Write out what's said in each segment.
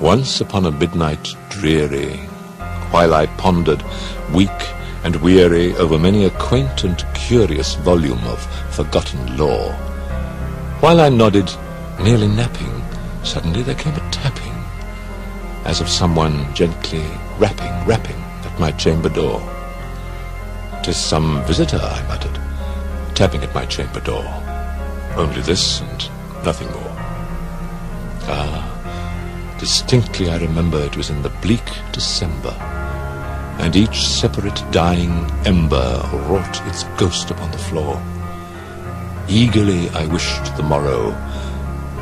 Once upon a midnight dreary, while I pondered, weak and weary, over many a quaint and curious volume of forgotten lore, while I nodded, nearly napping, suddenly there came a tapping, as of someone gently rapping at my chamber door. "'Tis some visitor," I muttered, tapping at my chamber door. Only this and nothing more. Distinctly I remember it was in the bleak December, and each separate dying ember wrought its ghost upon the floor. Eagerly I wished the morrow.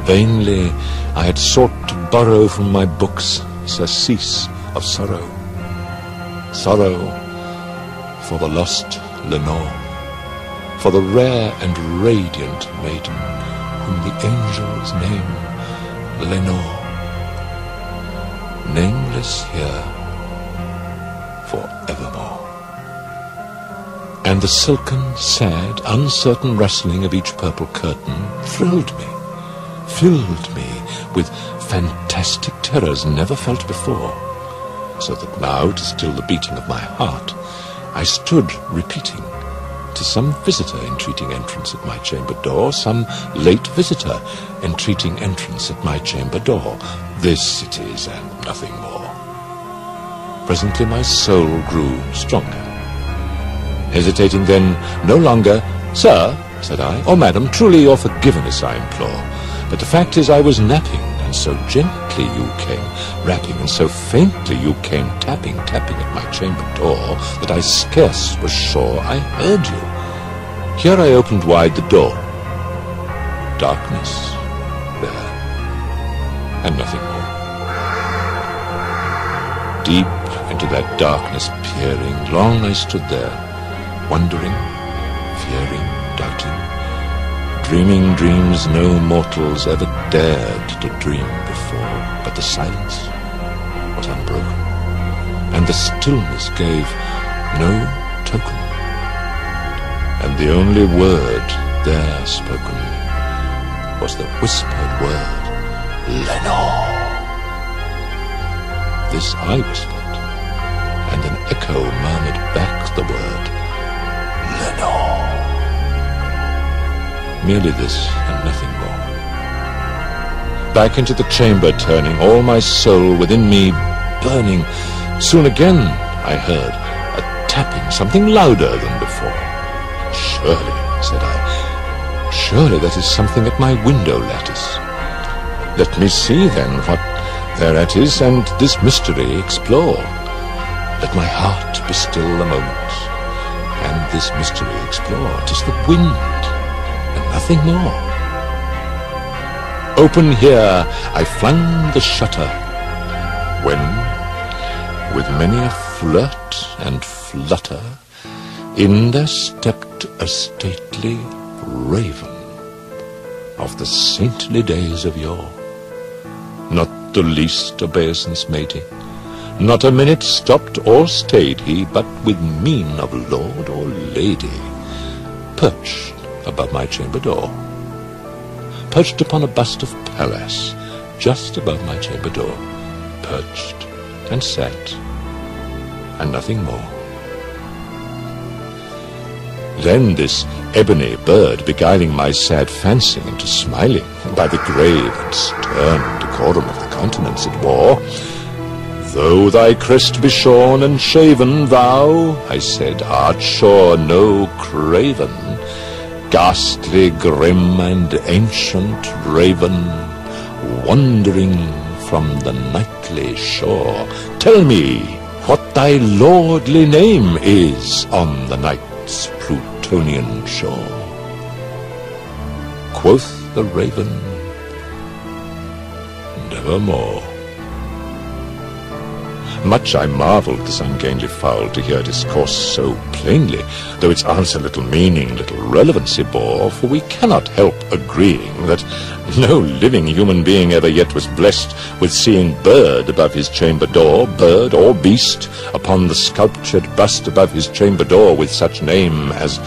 Vainly I had sought to borrow from my books surcease of sorrow. Sorrow for the lost Lenore, for the rare and radiant maiden whom the angels name Lenore, nameless here forevermore. And the silken, sad, uncertain rustling of each purple curtain thrilled me, filled me with fantastic terrors never felt before, so that now, to still the beating of my heart, I stood repeating, "'Tis some visitor entreating entrance at my chamber door, some late visitor entreating entrance at my chamber door. This it is, and nothing more." Presently my soul grew stronger. Hesitating then no longer, "Sir," said I, "or madam, truly your forgiveness I implore. But the fact is I was napping, and so gently you came rapping, and so faintly you came tapping at my chamber door, that I scarce was sure I heard you. Here I opened wide the door. Darkness there, and nothing more. Deep into that darkness peering, long I stood there, wondering, fearing, doubting, dreaming dreams no mortals ever dared to dream before. But the silence was unbroken, and the stillness gave no token, and the only word there spoken was the whispered word, "Lenore." This I whispered, and an echo murmured back the word, "Lenore." Merely this and nothing more. Back into the chamber turning, all my soul within me burning, soon again I heard a tapping, something louder than before. "Surely," said I, "surely that is something at my window lattice. Let me see then what thereat is, and this mystery explore. Let my heart be still a moment, and this mystery explore. 'Tis the wind, and nothing more." Open here I flung the shutter, when, with many a flirt and flutter, in there stepped a stately raven of the saintly days of yore. Not the least obeisance made he, not a minute stopped or stayed he, but with mien of lord or lady, perched above my chamber door, perched upon a bust of Pallas, just above my chamber door, perched and sat, and nothing more. Then this ebony bird, beguiling my sad fancy into smiling, by the grave and stern decorum of the countenance it wore, "Though thy crest be shorn and shaven, thou," I said, "art sure no craven, ghastly, grim, and ancient raven, wandering from the nightly shore. Tell me what thy lordly name is on the night's Plutonian shore." Quoth the raven, "Nevermore." Much I marvelled this ungainly fowl to hear discourse so plainly, though its answer little meaning, little relevancy bore, for we cannot help agreeing that no living human being ever yet was blessed with seeing bird above his chamber door, bird or beast, upon the sculptured bust above his chamber door, with such name as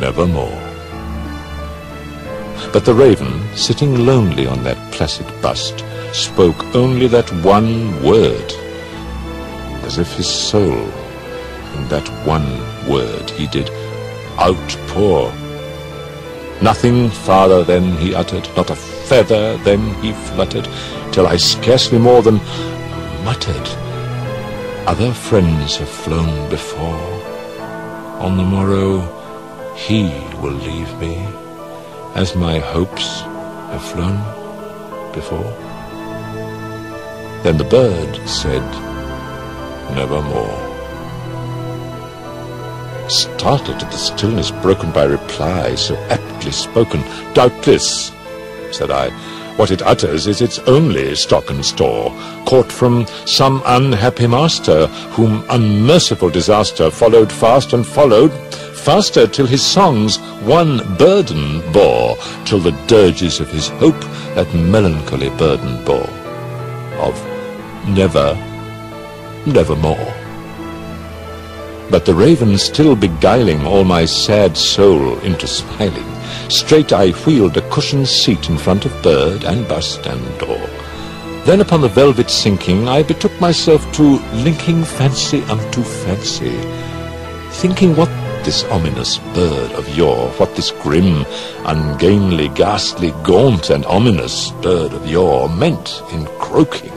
Nevermore. But the raven, sitting lonely on that placid bust, spoke only that one word, as if his soul, in that one word, he did outpour. Nothing farther then he uttered, not a feather then he fluttered, till I scarcely more than muttered, other friends have flown before. On the morrow he will leave me, as my hopes have flown before. Then the bird said, nevermore. Startled at the stillness broken by reply so aptly spoken, doubtless, said I, what it utters is its only stock and store, caught from some unhappy master, whom unmerciful disaster followed fast and followed faster, till his songs one burden bore, till the dirges of his hope that melancholy burden bore, of nevermore. But the raven still beguiling all my sad soul into smiling, straight I wheeled a cushioned seat in front of bird and bust and door. Then upon the velvet sinking, I betook myself to linking fancy unto fancy, thinking what this ominous bird of yore, what this grim, ungainly, ghastly, gaunt, and ominous bird of yore meant in croaking,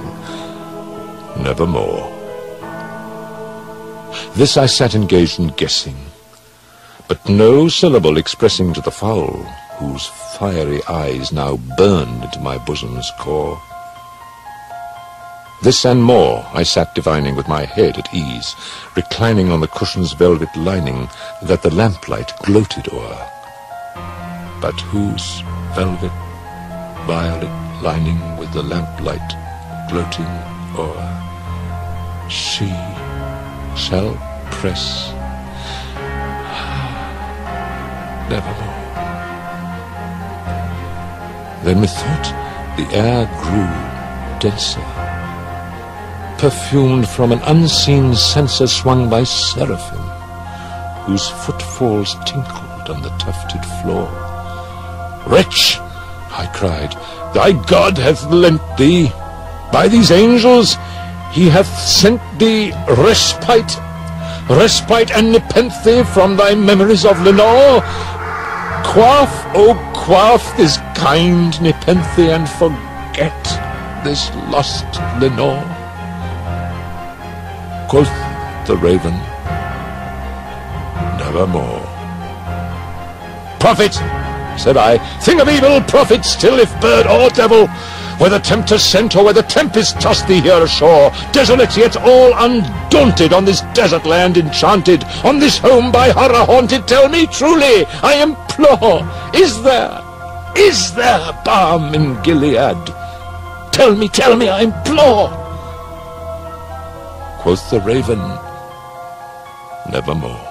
nevermore. This I sat engaged in guessing, but no syllable expressing to the fowl, whose fiery eyes now burned into my bosom's core. This and more I sat divining with my head at ease, reclining on the cushion's velvet lining that the lamplight gloated o'er. But whose velvet violet lining with the lamplight gloating o'er? She shall press nevermore. Then methought the air grew denser, perfumed from an unseen censer swung by seraphim, whose footfalls tinkled on the tufted floor. Wretch, I cried, thy God hath lent thee, by these angels he hath sent thee respite and nepenthe from thy memories of Lenore. Quaff, oh quaff this kind nepenthe, and forget this lost Lenore. Quoth the raven, nevermore. Prophet, said I, thing of evil, prophet still, if bird or devil, whether tempter sent or whether tempest tossed thee here ashore, desolate yet all undaunted, on this desert land enchanted, on this home by horror haunted, tell me truly, I implore, is there balm in Gilead? Tell me, I implore. Quoth the raven, nevermore.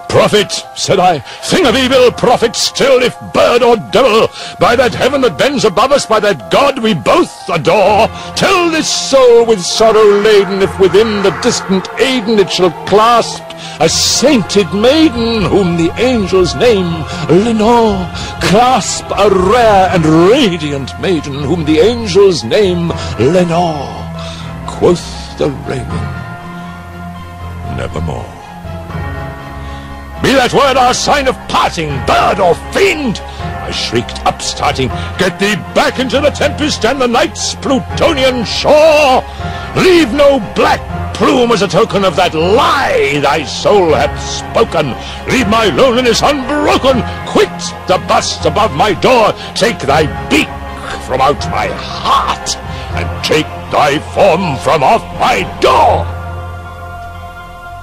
Prophet, said I, thing of evil, prophet still, if bird or devil, by that heaven that bends above us, by that God we both adore, tell this soul with sorrow laden, if within the distant Aden it shall clasp a sainted maiden, whom the angels name Lenore. Clasp a rare and radiant maiden, whom the angels name Lenore. Quoth the raven, nevermore. Be that word our sign of parting, bird or fiend, I shrieked, upstarting, get thee back into the tempest and the night's Plutonian shore. Leave no black plume as a token of that lie thy soul hath spoken. Leave my loneliness unbroken. Quit the bust above my door. Take thy beak from out my heart, and take thy form from off my door.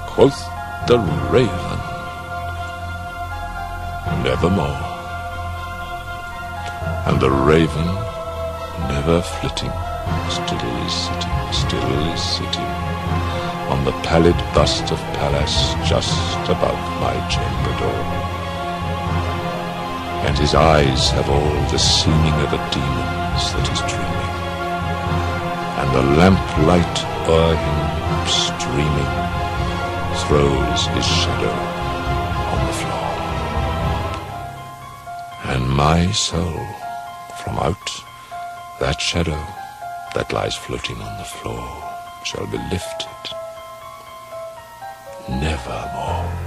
Quoth the raven, nevermore. And the raven, never flitting, still is sitting on the pallid bust of Pallas just above my chamber door. And his eyes have all the seeming of a demon's that is dreaming, and the lamplight o'er him streaming throws his shadow on the floor. And my soul, from out That shadow that lies floating on the floor shall be lifted nevermore.